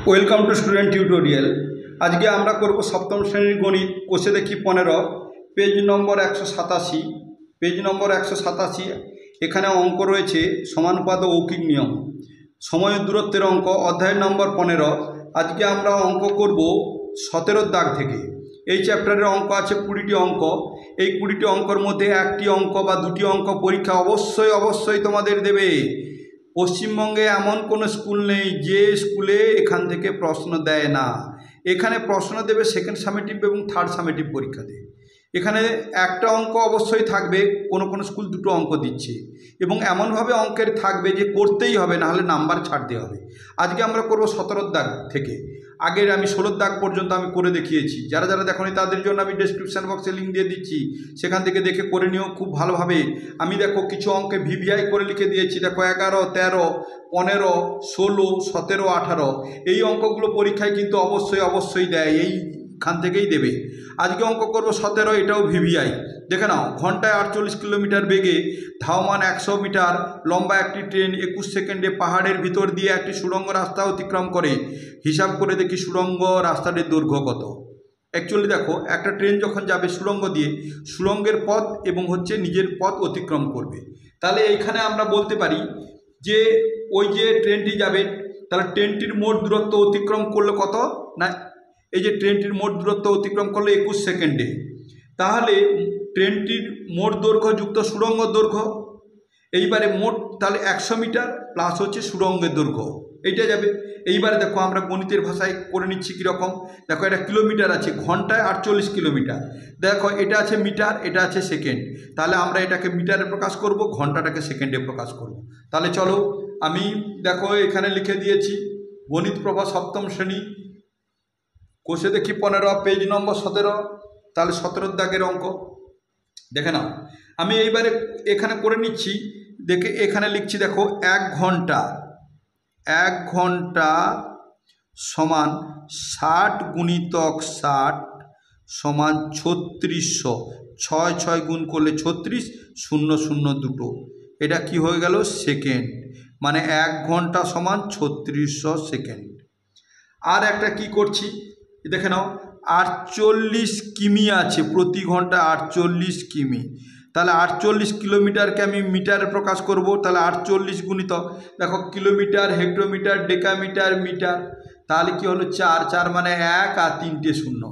Welcome to student tutorial. আজকে আমরা করব সপ্তম শ্রেণীর গণিত। কোষে দেখি 15, পেজ নম্বর 187। পেজ নম্বর 187। এখানে অঙ্ক রয়েছে সমানুপাত ও যৌগিক নিয়ম, সময় ও দূরত্বের অঙ্ক, অধ্যায় নম্বর 15। আজকে আমরা অঙ্ক করব 17 দাগ থেকে। এই চ্যাপ্টারের অঙ্ক আছে 20টি অঙ্ক। এই 20টি অঙ্কর মধ্যে একটি অঙ্ক বা দুটি অঙ্ক পরীক্ষা অবশ্যই তোমাদের দেবে। পশ্চিমবঙ্গে এমন কোনো স্কুল নেই যে স্কুলে এখান থেকে প্রশ্ন দেয় না। এখানে প্রশ্ন দেবে সেকেন্ড সামেটিভ এবং থার্ড সামেটিভ পরীক্ষাতে। এখানে একটা অঙ্ক অবশ্যই থাকবে, কোনো স্কুল দুটো অঙ্ক দিচ্ছে, এবং এমনভাবে অঙ্কের থাকবে যে করতেই হবে, নাহলে নাম্বার ছাড়তে হবে। আজকে আমরা করব 17 দাগ থেকে। আগের আমি 16 দাগ পর্যন্ত আমি করে দেখিয়েছি। যারা যারা দেখোনি তাদের জন্য আমি ডেসক্রিপশান বক্সে লিঙ্ক দিয়ে দিচ্ছি, সেখান থেকে দেখে করে নিও খুব ভালোভাবে। আমি দেখো কিছু অঙ্কে ভিভিআই করে লিখে দিয়েছি। দেখো 11, 13, 15, 16, 17, 18 এই অঙ্কগুলো পরীক্ষায় কিন্তু অবশ্যই দেয়, এইখান থেকেই দেবে। আজকে অঙ্ক করব 17, এটাও ভিভিআই। দেখে নাও, ঘন্টায় 48 কিলোমিটার বেগে ধাবমান 100 মিটার লম্বা একটি ট্রেন 21 সেকেন্ডে পাহাড়ের ভিতর দিয়ে একটি সুড়ঙ্গ রাস্তা অতিক্রম করে। হিসাব করে দেখি সুড়ঙ্গ রাস্তাটির দৈর্ঘ্য কত। অ্যাকচুয়ালি দেখো, একটা ট্রেন যখন যাবে সুড়ঙ্গ দিয়ে, সুড়ঙ্গের পথ এবং নিজের পথ অতিক্রম করবে, তাহলে এইখানে আমরা বলতে পারি যে ওই যে ট্রেনটি যাবে, তাহলে ট্রেনটির মোট দূরত্ব অতিক্রম করলে কত না, এই যে ট্রেনটির মোট দূরত্ব অতিক্রম করলো 21 সেকেন্ডে, তাহলে ট্রেনটির মোট দৈর্ঘ্য যুক্ত সুড়ঙ্গ দৈর্ঘ্য, এইবারে মোট তাহলে 100 মিটার প্লাস সুড়ঙ্গের দৈর্ঘ্য, এইটা যাবে। এইবারে দেখো আমরা গণিতের ভাষায় করে নিচ্ছি কীরকম। দেখো, এটা কিলোমিটার আছে, ঘন্টায় 48 কিলোমিটার। দেখো, এটা আছে মিটার, এটা আছে সেকেন্ড, তাহলে আমরা এটাকে মিটারে প্রকাশ করব, ঘন্টাটাকে সেকেন্ডে প্রকাশ করব। তাহলে চলো, আমি দেখো এখানে লিখে দিয়েছি গণিত প্রভা সপ্তম শ্রেণী, কোষে দেখি 15, পেজ নম্বর 17। তাহলে 17 দাগের অঙ্ক দেখে নাও। আমি এইবারে এখানে করে নিচ্ছি, দেখে এখানে লিখছি। দেখো, 1 ঘন্টা সমান 60 গুণিতক 60 সমান 3600। 6 গুণ করলে 36, 0 0 2, এটা কি হয়ে গেল সেকেন্ড, মানে 1 ঘন্টা সমান 3600 সেকেন্ড। আর একটা কি করছি দেখে নাও, 48 কিমি আছে, প্রতি ঘন্টা 48 কিমি। তাহলে 48 কিলোমিটারকে আমি মিটারে প্রকাশ করব, তাহলে 48 গুণিতক, দেখো কিলোমিটার, হেক্টোমিটার, ডেকামিটার, মিটার, তাহলে কি হলো 4 মানে 1 আর 3টে শূন্য,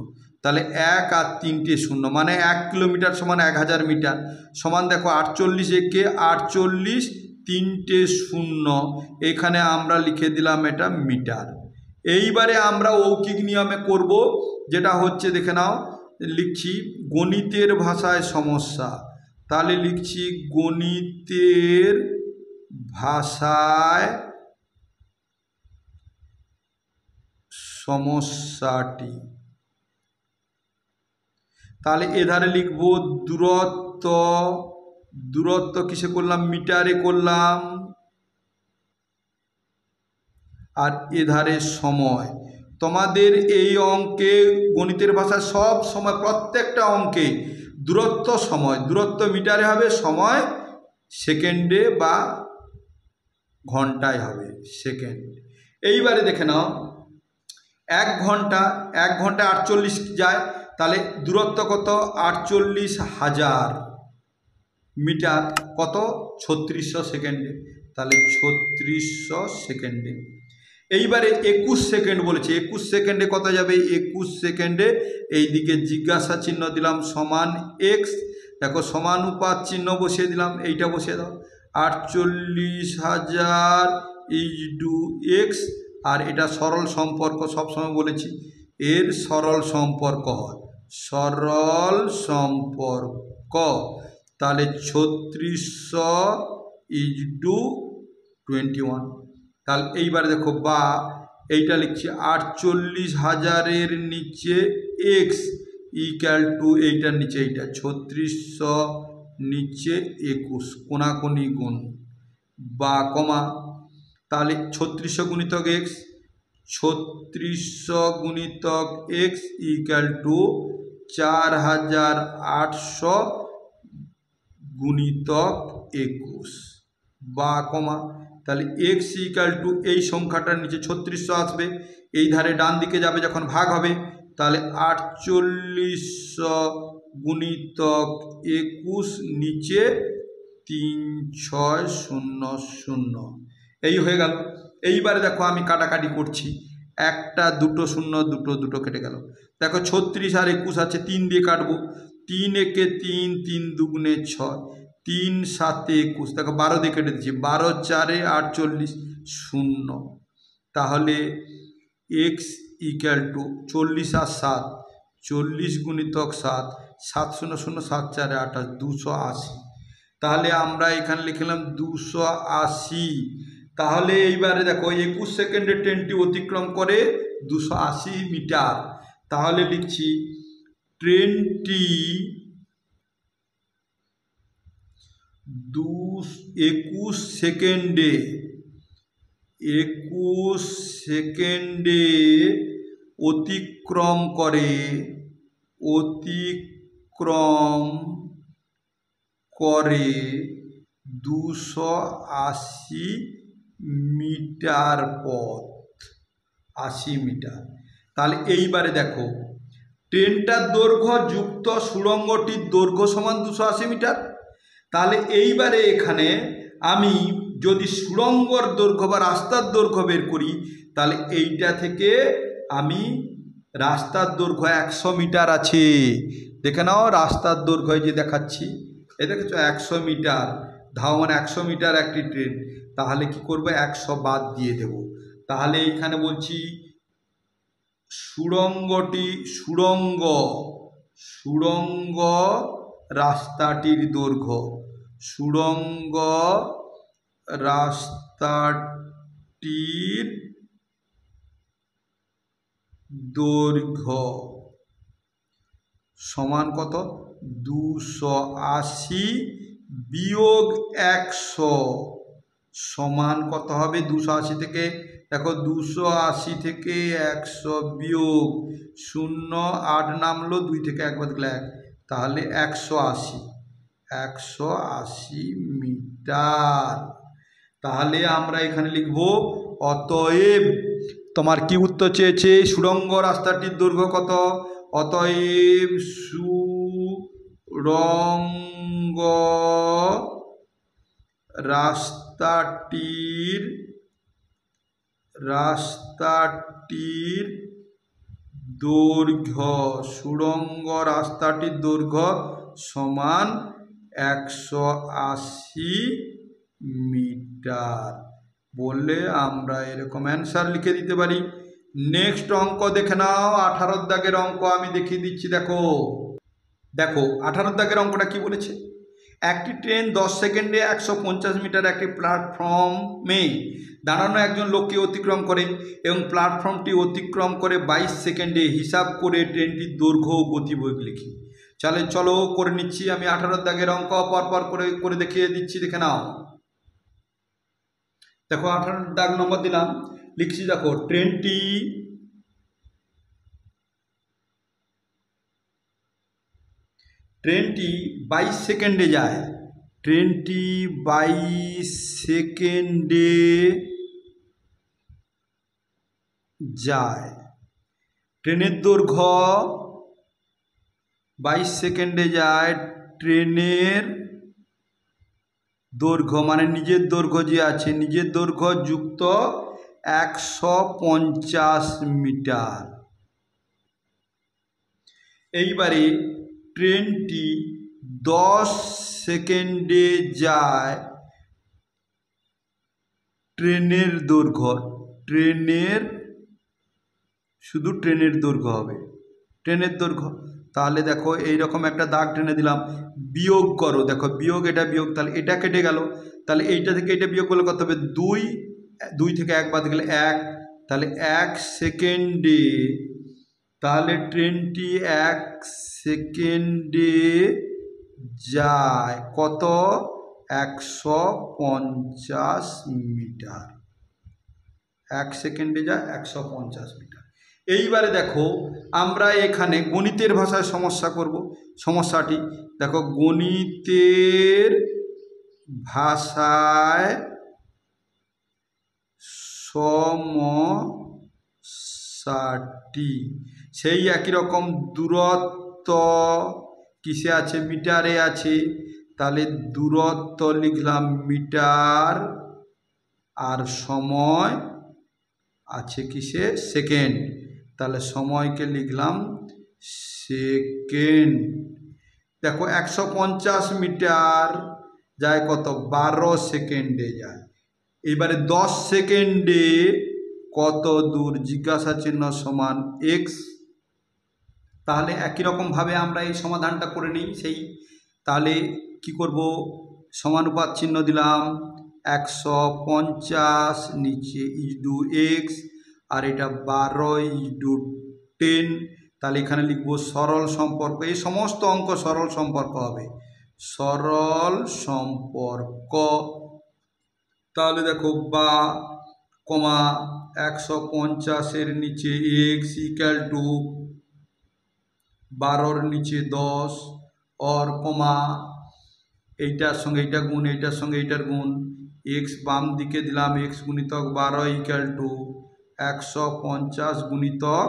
তাহলে 1 আর 3টে শূন্য মানে 1 কিলোমিটার সমান 1000 মিটার সমান। দেখো 48 একে 48, 3টে শূন্য, এখানে আমরা লিখে দিলাম এটা মিটার। এইবারে আমরা যৌগিক নিয়মে করব, যেটা হচ্ছে দেখে নাও, লিখছি গণিতের ভাষায় সমস্যা। তাহলে লিখছি গণিতের ভাষায় সমস্যাটি। তাহলে এধারে লিখব দূরত্ব কিসে করলাম, মিটারে করলাম, আর এধারে সময়। তোমাদের এই অঙ্কে গণিতের ভাষায় সব সময় প্রত্যেকটা অঙ্কে দূরত্ব সময়, দূরত্ব মিটারে হবে, সময় সেকেন্ডে বা ঘন্টায় হবে, সেকেন্ড। এইবারে দেখে নাও, 1 ঘন্টায় 48 যায়, তাহলে দূরত্ব কত, 48,000 মিটার, কত 3600 সেকেন্ডে, তাহলে 3600 সেকেন্ডে। এইবারে 21 সেকেন্ড বলেছে, 21 সেকেন্ডে কত যাবে, 21 সেকেন্ডে এইদিকে জিজ্ঞাসা চিহ্ন দিলাম সমান এক্স। দেখো সমানুপাত চিহ্ন বসিয়ে দিলাম, এইটা বসিয়ে দাও, 48,000 x, আর এটা সরল সম্পর্ক, সবসময় বলেছি এর সরল সম্পর্ক হয়, সরল সম্পর্ক। তাহলে 3600 × 21। তাহলে এইবারে দেখো, বা এইটা লিখছি 48,000-এর নিচে এক্স ইকুয়াল টু এইটার নিচে এইটা 3600 নিচে 21, কোনাকুনি গুণ বা কমা। তাহলে 3600 গুণিতক এক্স, 3600 গুণিতক এক্স ইকুয়াল টু 4800 গুণিতক 21 বা কমা। তাহলে এক্স ইকাল টু এই সংখ্যাটার নিচে 3600 আসবে, এই ধারে ডান দিকে যাবে যখন ভাগ হবে, তাহলে 4800 গুণিতক 21 নিচে 3600 এই হয়ে গেল। এইবারে দেখো আমি কাটাকাটি করছি, একটা দুটো শূন্য দুটো দুটো কেটে গেল। দেখো 36 আর 21 আছে, 3 দিয়ে কাটবো, 3 একে 3, 3 দুগুণে 6, 3 7 21, দেখো 12 দিয়ে কেটে দিচ্ছি, 12 4 48 শূন্য। তাহলে এক্স ইকুয়াল টু 40 আর 7, 40 গুণিতক 7, 7 শূন্য শূন্য 7 4 28, 280। তাহলে আমরা এখানে লিখলাম 280। তাহলে এইবারে দেখো 21 সেকেন্ডে ট্রেনটি অতিক্রম করে 280 মিটার। তাহলে লিখছি ট্রেনটি 21 সেকেন্ডে অতিক্রম করে 280 মিটার পথ, 80 মিটার। তাহলে এইবারে দেখো ট্রেনটার দৈর্ঘ্য যুক্ত সুড়ঙ্গটির দৈর্ঘ্য সমান 280 মিটার। তাহলে এইবারে এখানে আমি যদি সুড়ঙ্গর দৈর্ঘ্য বা রাস্তার দৈর্ঘ্য বের করি, তাহলে এইটা থেকে আমি রাস্তার দৈর্ঘ্য 100 মিটার আছে, দেখে নাও রাস্তার দৈর্ঘ্য যে দেখাচ্ছি, এই দেখেছো 100 মিটার, ধাবমান 100 মিটার একটি ট্রেন। তাহলে কি করবো, 100 বাদ দিয়ে দেব। তাহলে এখানে বলছি সুড়ঙ্গ রাস্তাটির দৈর্ঘ্য, সুড়ঙ্গ রাস্তাটির দৈর্ঘ্য সমান কত, 280 বিয়োগ 100 সমান কত হবে, 280 থেকে দেখো 280 থেকে 100 বিয়োগ 0 8 নামলো, 2 থেকে 1 বাদ গেলে 1, তাহলে 180 মিটার। তাহলে আমরা এখানে লিখব অতএব, তোমার কি উত্তর চেয়েছে, সুড়ঙ্গ রাস্তাটির দৈর্ঘ্য কত, অতএব সুড়ঙ্গ রাস্তাটির দৈর্ঘ্য, সুড়ঙ্গ রাস্তাটির দৈর্ঘ্য সমান 180 মিটার বললে আমরা এরকম অ্যান্সার লিখে দিতে পারি। নেক্সট অঙ্ক দেখে নাও, 18 দাগের অঙ্ক আমি দেখিয়ে দিচ্ছি। দেখো 18 দাগের অঙ্কটা কি বলেছে, একটি ট্রেন 10 সেকেন্ডে 150 মিটার একটি প্ল্যাটফর্মে দাঁড়ানো একজন লোককে অতিক্রম করে এবং প্ল্যাটফর্মটি অতিক্রম করে 22 সেকেন্ডে, হিসাব করে ট্রেনটির দৈর্ঘ্য ও গতিবেগ লিখি। চলো করে নিচ্ছি আমি 18 দাগের অঙ্ক পরপর করে দেখিয়ে দিচ্ছি, দেখে নাও। দেখো 18 দাগ নম্বর দিলাম, লিখছি দেখো ট্রেনটি 22 সেকেন্ডে যায়, ট্রেনটি 22 সেকেন্ডে যায়, ট্রেনের দৈর্ঘ্য 22 সেকেন্ডে যায়, ট্রেনের দৈর্ঘ্য মানে নিজের দৈর্ঘ্য যে আছে, নিজের দৈর্ঘ্য যুক্ত 150 মিটার। এইবারে ট্রেনটি 10 সেকেন্ডে যায়, ট্রেনের দৈর্ঘ্য, শুধু ট্রেনের দৈর্ঘ্য হবে, ট্রেনের দৈর্ঘ্য। তাহলে দেখো এইরকম একটা দাগ টেনে দিলাম, বিয়োগ করো, দেখো বিয়োগ, এটা বিয়োগ, তাহলে এটা কেটে গেল, তাহলে এইটা থেকে এটা বিয়োগ করলে কত হবে, 2 থেকে 1 বাদ গেলে 1, তাহলে 1 সেকেন্ডে, তাহলে ট্রেনটি 1 সেকেন্ডে যায় কত, 150 মিটার, 1 সেকেন্ডে যায় 150 মিটার। এইবারে দেখো আমরা এখানে গণিতের ভাষায় সমস্যা করব। সমস্যাটি দেখো গণিতের ভাষায় সমসাটি। সেই একই রকম দূরত্ব কিসে আছে? মিটারে আছে। তাহলে দূরত্ব লিখলাম মিটার, আর সময় আছে কিসে? সেকেন্ড। তাহলে সময়কে লিখলাম সেকেন্ড। দেখো 150 মিটার যায় কত? 12 সেকেন্ডে যায়। এবারে 10 সেকেন্ডে কত দূর? জিজ্ঞাসা চিহ্ন সমান এক্স। তাহলে একই রকমভাবে আমরা এই সমাধানটা করে নিই। তাহলে কি করব? সমানুপাত চিহ্ন দিলাম, 150 নিচে ইন্টু এক্স, আর এটা 12 ইন্টু 10। তাহলে এখানে লিখব সরল সম্পর্ক। এই সমস্ত অঙ্ক সরল সম্পর্ক হবে, সরল সম্পর্ক। তাহলে দেখো বা কমা 150-এর নিচে এক্স ইকুয়াল টু 12-র নিচে 10, और কমা এইটার সঙ্গে এইটা গুণ, এইটার সঙ্গে এইটার গুণ, এক্স বাম দিকে দিলাম, এক্স গুণিতক 12 ইকুয়াল টু 150 গুণিতক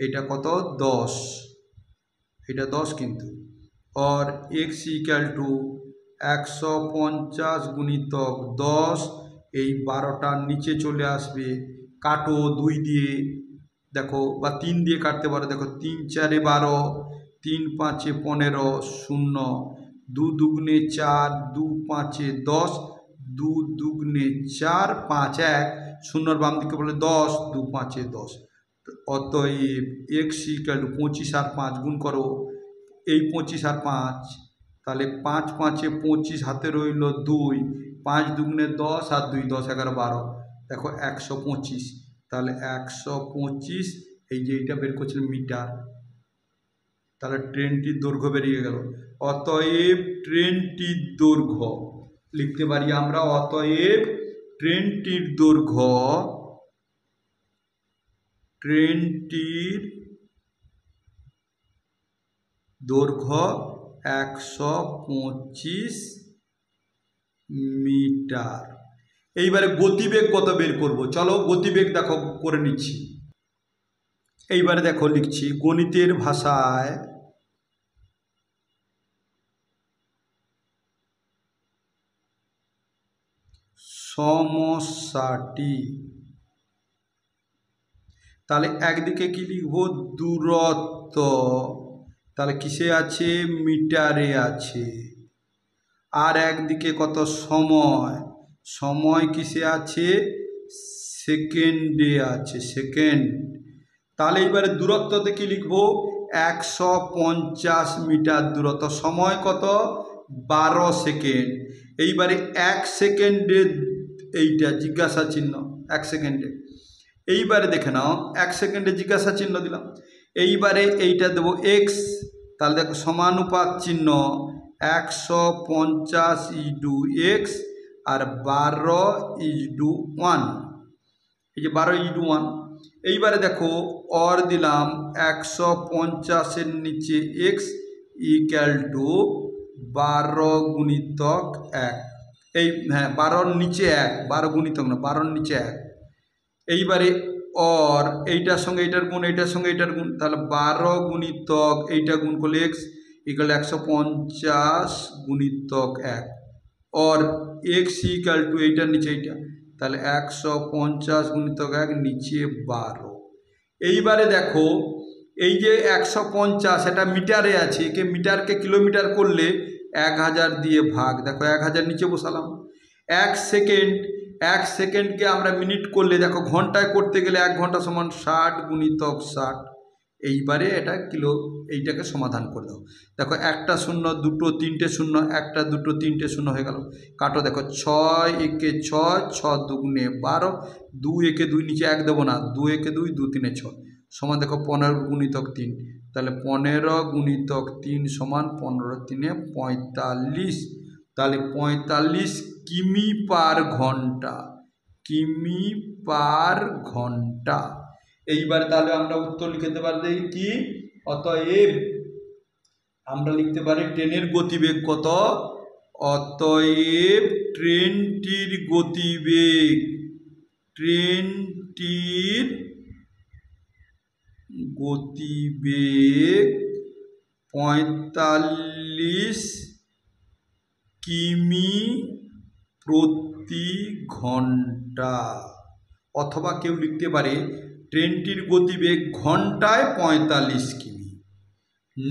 এটা কত? 10, এটা 10 কিন্তু, और এক্স ইকুয়াল টু 150 গুণিতক 10। এই 12টার নিচে চলে আসবে, কাটো 2 দিয়ে, দেখো বা 3 দিয়ে কাটতে পারো। দেখো 3 4 12, 3 5 15, 0, 2 দুগুণে 4, 2 5 10, 2 দুগুণে 4, 5 1, 0 বাম দিকে বলে 10, 2 5 10। অতএব এক্স ইকুয়াল টু 25 আর 5 গুণ করো, এই 25 আর 5, তাহলে 5 5 25, হাতে রইল 2, 5 দুগুণে 10 আর 2 10 11 12, দেখো 125। তাহলে 125, এই যে এইটা বের করছিলাম মিটার, তাহলে ট্রেনটির দৈর্ঘ্য বেরিয়ে গেল। অতএব ট্রেনটির দৈর্ঘ্য লিখতে পারি আমরা, অতএব ট্রেনটির দৈর্ঘ্য 125 মিটার। এইবারে গতিবেগ কত বের করব? চলো গতিবেগ দেখো করে নিচ্ছি। এইবারে দেখো লিখছি গণিতের ভাষায়, সমস্যাটি। তাহলে একদিকে কি লিখব? দূরত্ব, তাহলে কিসে আছে? মিটারে আছে। আর একদিকে কত? সময়, সময় কিসে আছে? সেকেন্ডে আছে, সেকেন্ড। তাহলে এবারে দূরত্বতে কি লিখব? 150 মিটার দূরত্ব, সময় কত? 12 সেকেন্ড। এইবারে 1 সেকেন্ডে, এইটা জিজ্ঞাসা চিহ্ন 1 সেকেন্ডে। এইবারে দেখে নাও, 1 সেকেন্ডে জিজ্ঞাসা চিহ্ন দিলাম, এইবারে এইটা দেবো এক্স। তাহলে দেখো সমানুপাত চিহ্ন 150 ইন্টু এক্স আর 12 ইন্টু 1, এই যে 12 ইন্টু 1। এইবারে দেখো অর দিলাম 150-এর নিচে এক্স ইকুয়াল টু 12 গুণিতক 1, এই হ্যাঁ 12-র নিচে 1, 12 গুণিতক না, 12-র নিচে 1। এইবারে অর এইটার সঙ্গে এইটার গুণ, এইটার সঙ্গে এইটার গুণ, তাহলে 12 গুণিতক এইটা গুণ করলে এক্স ইকুয়াল 150 গুণিতক 1, और এক্স ইকুয়াল টু এইটার নিচে এইটা, তাহলে 150 গুণিতক 1 নিচে 12। এইবারে দেখো এই যে 150 এটা মিটারে আছে, একে মিটারকে কিলোমিটার করলে 1000 দিয়ে ভাগ, দেখো 1000 নিচে বসালাম। 1 সেকেন্ড, 1 সেকেন্ডকে আমরা মিনিট করলে, দেখো ঘন্টায় করতে গেলে 1 ঘন্টা সমান 60 গুণিতক 60। এইবারে এটা কিলো, এইটাকে সমাধান করে দাও। দেখো 1টা 0, 2টো 3টে 0, 1টা 2টো 3টে 0 হয়ে গেল। কাটো, দেখো 6 একে 6, 6 দুগুণে 12, 2 একে 2 নিচে 1 দেবো না, 2 একে 2, 2 3 6 সমান দেখো 15 গুণিতক 3, তাহলে 15 গুণিতক 3 সমান 15 3 45। তাহলে 45 কিমি পার ঘন্টা, কিমি পার ঘন্টা। এইবার তাহলে আমরা উত্তর লিখতে পারি কি? অতএব আমরা লিখতে পারি ট্রেনের গতিবেগ কত? অতএব ট্রেনটির গতিবেগ ট্রেনটির গতিবেগ 45 কিমি প্রতি ঘন্টা। অথবা কেউ লিখতে পারে ট্রেনটির গতিবেগ ঘন্টায় 45 কিমি।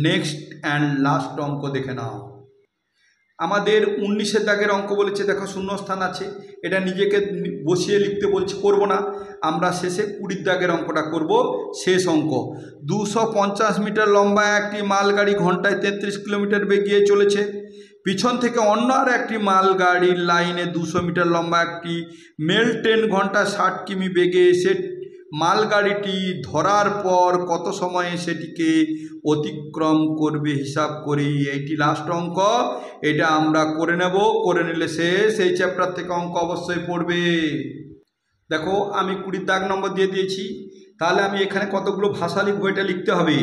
নেক্সট অ্যান্ড লাস্ট অঙ্ক দেখে নাও। আমাদের 19-এর দাগের অঙ্ক বলেছে, দেখো শূন্যস্থান আছে, এটা নিজেকে বসিয়ে লিখতে বলছে, করব না, আমরা শেষে 20-এর দাগের অঙ্কটা করব। শেষ অঙ্ক, 250 মিটার লম্বা একটি মালগাড়ি ঘন্টায় 33 কিলোমিটার বেগে চলেছে। পিছন থেকে অন্য আর একটি মালগাড়ির লাইনে 200 মিটার লম্বা একটি মেল ট্রেন ঘন্টায় 60 কিমি বেগে এসে মালগাড়িটি ধরার পর কত সময়ে সেটিকে অতিক্রম করবে হিসাব করি। এইটি লাস্ট অঙ্ক, এটা আমরা করে নেব, করে নিলে শেষ। এই চ্যাপ্টার থেকে অঙ্ক অবশ্যই পড়বে। দেখো আমি 20 দাগ নম্বর দিয়ে দিয়েছি, তাহলে আমি এখানে কতগুলো ভাষা লিখবো এটা লিখতে হবে।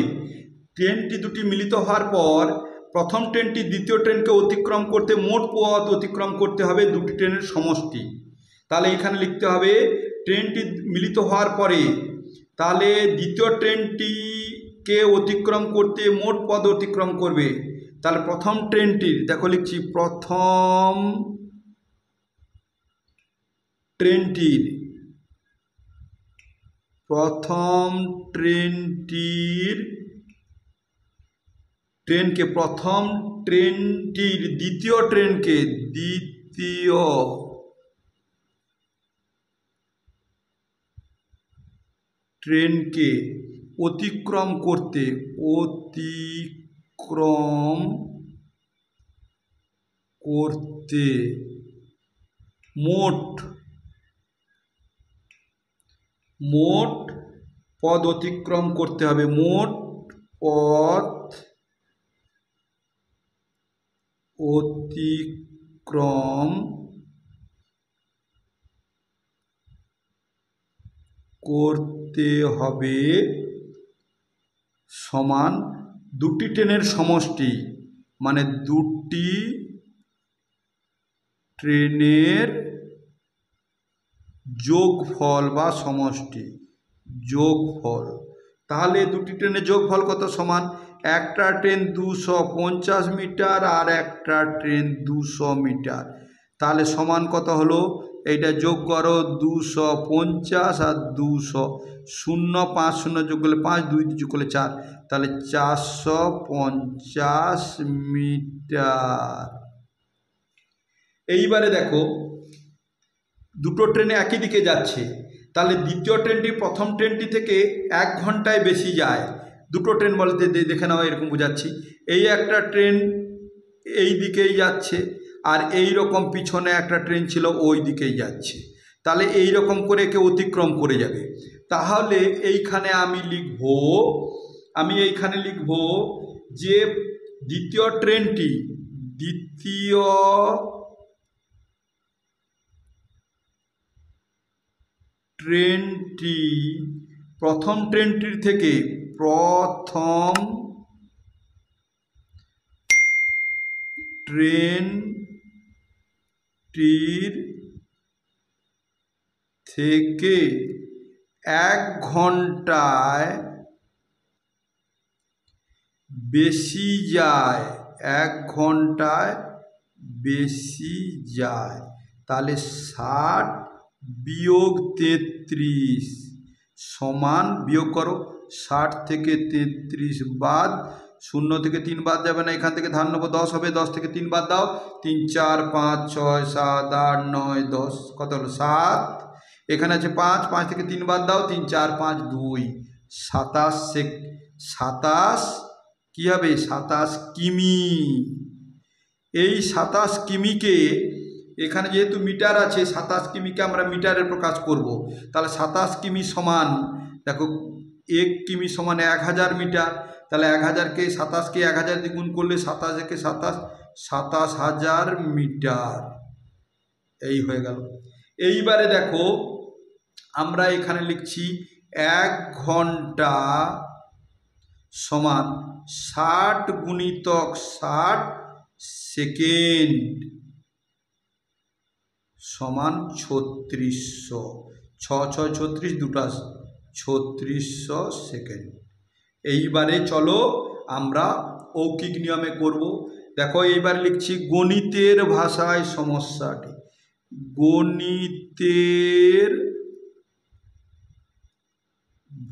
ট্রেনটি দুটি মিলিত হওয়ার পর প্রথম ট্রেনটি দ্বিতীয় ট্রেনকে অতিক্রম করতে মোট পথ অতিক্রম করতে হবে দুটি ট্রেনের সমষ্টি। তাহলে এখানে লিখতে হবে ট্রেনটি মিলিত হওয়ার পরে, তাহলে দ্বিতীয় ট্রেনটিকে অতিক্রম করতে মোট পথ অতিক্রম করবে। তাহলে প্রথম ট্রেনটির, দেখো লিখছি, প্রথম ট্রেনটির প্রথম ট্রেনটির দ্বিতীয় ট্রেনকে অতিক্রম করতে মোট পথ অতিক্রম করতে হবে। মোট পথ অতিক্রম করতে হবে সমান দুটি ট্রেনের সমষ্টি, মানে দুটি ট্রেনের যোগফল বা সমষ্টি, যোগফল। তাহলে দুটি ট্রেনের যোগফল কত? সমান একটা ট্রেন 250 মিটার আর একটা ট্রেন 200 মিটার। তাহলে সমান কত হলো? এইটা যোগ করো, 250 আর 200, 0 5 0 যোগ করলে 5, 2 যোগ করলে 4, তাহলে 450 মিটার। এইবারে দেখো দুটো ট্রেনে একই দিকে যাচ্ছে, তাহলে দ্বিতীয় ট্রেনটি প্রথম ট্রেনটি থেকে 1 ঘন্টায় বেশি যায়। দুটো ট্রেন বলতে দেখে নাও, এরকম বোঝাচ্ছি। এই একটা ট্রেন এই দিকেই যাচ্ছে, আর এই রকম পিছনে একটা ট্রেন ছিল ওই দিকেই যাচ্ছে। তাহলে এই রকম করে একে অতিক্রম করে যাবে। তাহলে এইখানে আমি লিখব যে দ্বিতীয় ট্রেনটি প্রথম ট্রেনটির থেকে 1 ঘন্টায় বেশি যায়, 1 ঘন্টায় বেশি যায়। তাহলে 60 বিয়োগ 33 সমান, বিয়োগ করো, 60 থেকে 33 বাদ, 0 থেকে 3 বাদ যাবে না, এখান থেকে ধান নেবো, 10 হবে, 10 থেকে 3 বাদ দাও, 3 4 5 6 7 8 9 10, কত হলো? 7। এখানে আছে 5, 5 থেকে 3 বাদ দাও, 3 4 5 2, 27 কি হবে? 27 কিমি। এই 27 কিমিকে, এখানে যেহেতু মিটার আছে, 27 কিমিকে আমরা মিটারে প্রকাশ করব। তাহলে 27 কিমি সমান, দেখো 1 কিমি সমান 1000 মিটার। তাহলে 1000কে 27কে 1000 দিয়ে গুণ করলে 27 একে 27, 27000 মিটার। এই হয়ে গেল। এইবারে দেখো আমরা এখানে লিখছি 1 ঘন্টা সমান 60 গুণিতক 60 সেকেন্ড সমান 3600। 6 × 6 = 36, দুটো 3600 সেকেন্ড। এইবারে চলো আমরা অৌকিক নিয়মে করব। দেখো এইবার লিখছি গণিতের ভাষায় সমস্যাটি। গণিতের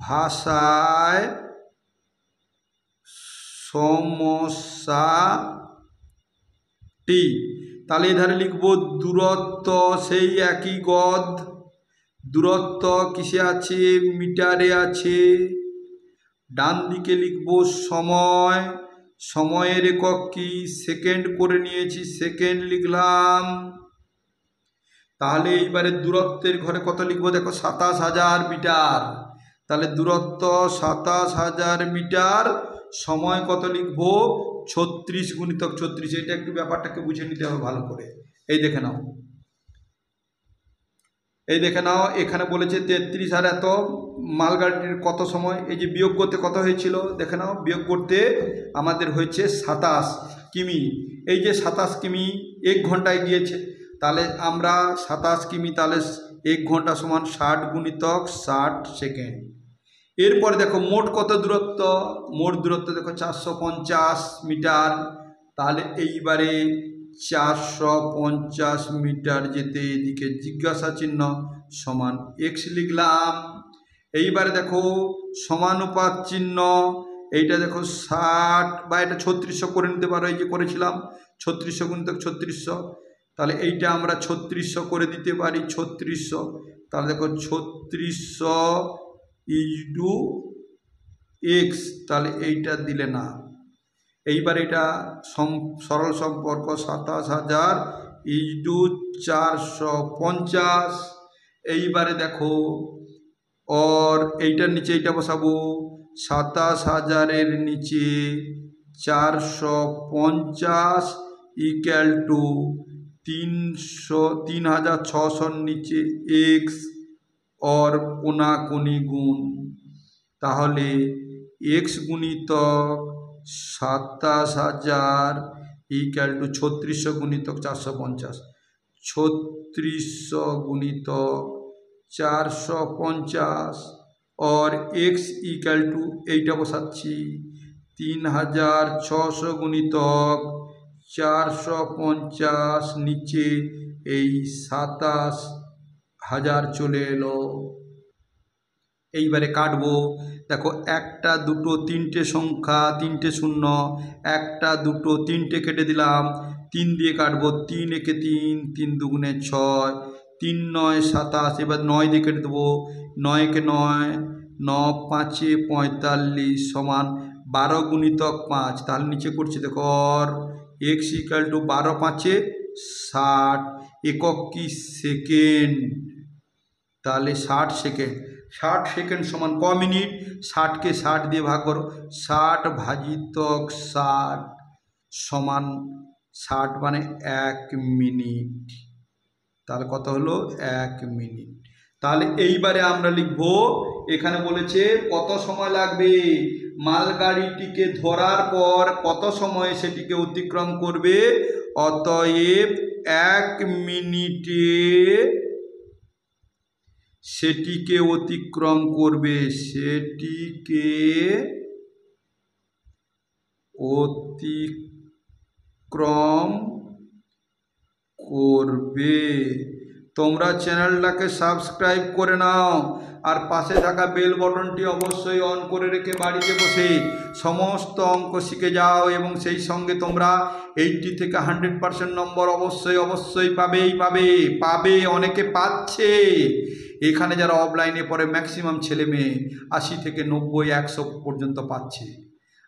ভাষায় সমস্যাটি। তাহলে এধারে লিখব দূরত্ব, সেই একই গদ। দূরত্ব কিসে আছে? মিটারে আছে। ডান দিকে লিখব সময়, সময়ের একক কি? সেকেন্ড করে নিয়েছি, সেকেন্ড লিখলাম। তাহলে এইবারে দূরত্বের ঘরে কত লিখবো? দেখো 27,000 মিটার। তাহলে দূরত্ব 27,000 মিটার। সময় কত লিখবো? 36 × 36। এটা একটু ব্যাপারটাকে বুঝে নিতে হবে ভালো করে। এই দেখে নাও, এই দেখে নাও, এখানে বলেছে 33 আর এত। মালগাড়িটির কত সময়? এই যে বিয়োগ করতে কত হয়েছিল দেখে নাও, বিয়োগ করতে আমাদের হয়েছে 27 কিমি। এই যে 27 কিমি 1 ঘন্টায় গিয়েছে, তাহলে আমরা 27 কিমি, তাহলে 1 ঘন্টা সমান 60 × 60 সেকেন্ড। এরপরে দেখো মোট কত দূরত্ব? মোট দূরত্ব দেখো 450 মিটার। তাহলে এইবারে 450 মিটার যেতে এদিকে জিজ্ঞাসা চিহ্ন সমান x লিখলাম। এইবারে দেখো সমানুপাত চিহ্ন, এইটা দেখো 60 বা এটা 3600 করে নিতে পারো, এই যে করেছিলাম 3600 × 3600। তাহলে এইটা আমরা 3600 করে দিতে পারি, 3600। তাহলে দেখো 3600 × x, তাহলে এইটা দিলে না। এইবার এটা সরল সম্পর্ক 27,000 × 450। এইবারে দেখো और এইটার নিচে এইটা বসাবো, 27,000-এর নিচে 450 = 3,600-র নিচে x और কোনাকুনি গুণ। তাহলে x × 27,000 = 3600 × 450। 3600 × 450 और x = এইটা বসাচ্ছি 3,600 × 450, নিচে এই 27,000 চলে এলো। এইবারে কাটবো। দেখো 1, 2, 3টে সংখ্যা, 3টে শূন্য, 1, 2, 3টে কেটে দিলাম। 3 দিয়ে কাটবো, 3 × 1 = 3, 3 × 2 = 6, 3 × 9 = 27। এবার 9 দিয়ে কেটে দেবো, 9 × 9 = 9, 5 × 45 সমান 12 × 5। তাহলে নিচে করছি দেখো और x = 12 × 5 = 60, একক কি? সেকেন্ড। তাহলে 60 সেকেন্ড। 60 সেকেন্ড সমান ক মিনিট? 60কে 60 দিয়ে ভাগ করো, 60 / 60 সমান 60 মানে 1 মিনিট। তাহলে কত হলো? 1 মিনিট। তাহলে এইবারে আমরা লিখব, এখানে বলেছে কত সময় লাগবে মালগাড়িটিকে ধরার পর, কত সময়ে সেটিকে অতিক্রম করবে। অতএব 1 মিনিটে সেটিকে অতিক্রম করবে, সেটিকে অতিক্রম করবে। তোমরা চ্যানেলটাকে সাবস্ক্রাইব করে নাও আর পাশে থাকা বেল বটনটি অবশ্যই অন করে রেখে বাড়িতে বসে সমস্ত অঙ্ক শিখে যাও এবং সেই সঙ্গে তোমরা 80 থেকে 100% নম্বর অবশ্যই পাবে। অনেকে পাচ্ছে। এখানে যারা অফলাইনে পড়ে ম্যাক্সিমাম ছেলে মেয়ে 80 থেকে 90, 100 পর্যন্ত পাচ্ছে।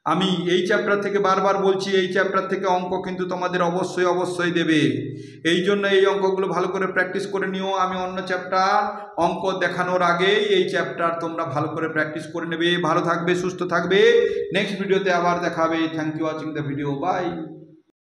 আমি এই চ্যাপ্টার থেকে বারবার বলছি, এই চ্যাপ্টার থেকে অঙ্ক কিন্তু তোমাদের অবশ্যই দেবে। এই জন্য এই অঙ্কগুলো ভালো করে প্র্যাকটিস করে নিও। আমি অন্য চ্যাপ্টার অঙ্ক দেখানোর আগেই এই চ্যাপ্টার তোমরা ভালো করে প্র্যাকটিস করে নেবে। ভালো থাকবে, সুস্থ থাকবে। নেক্সট ভিডিওতে আবার দেখা হবে। Thank you watching the video. By.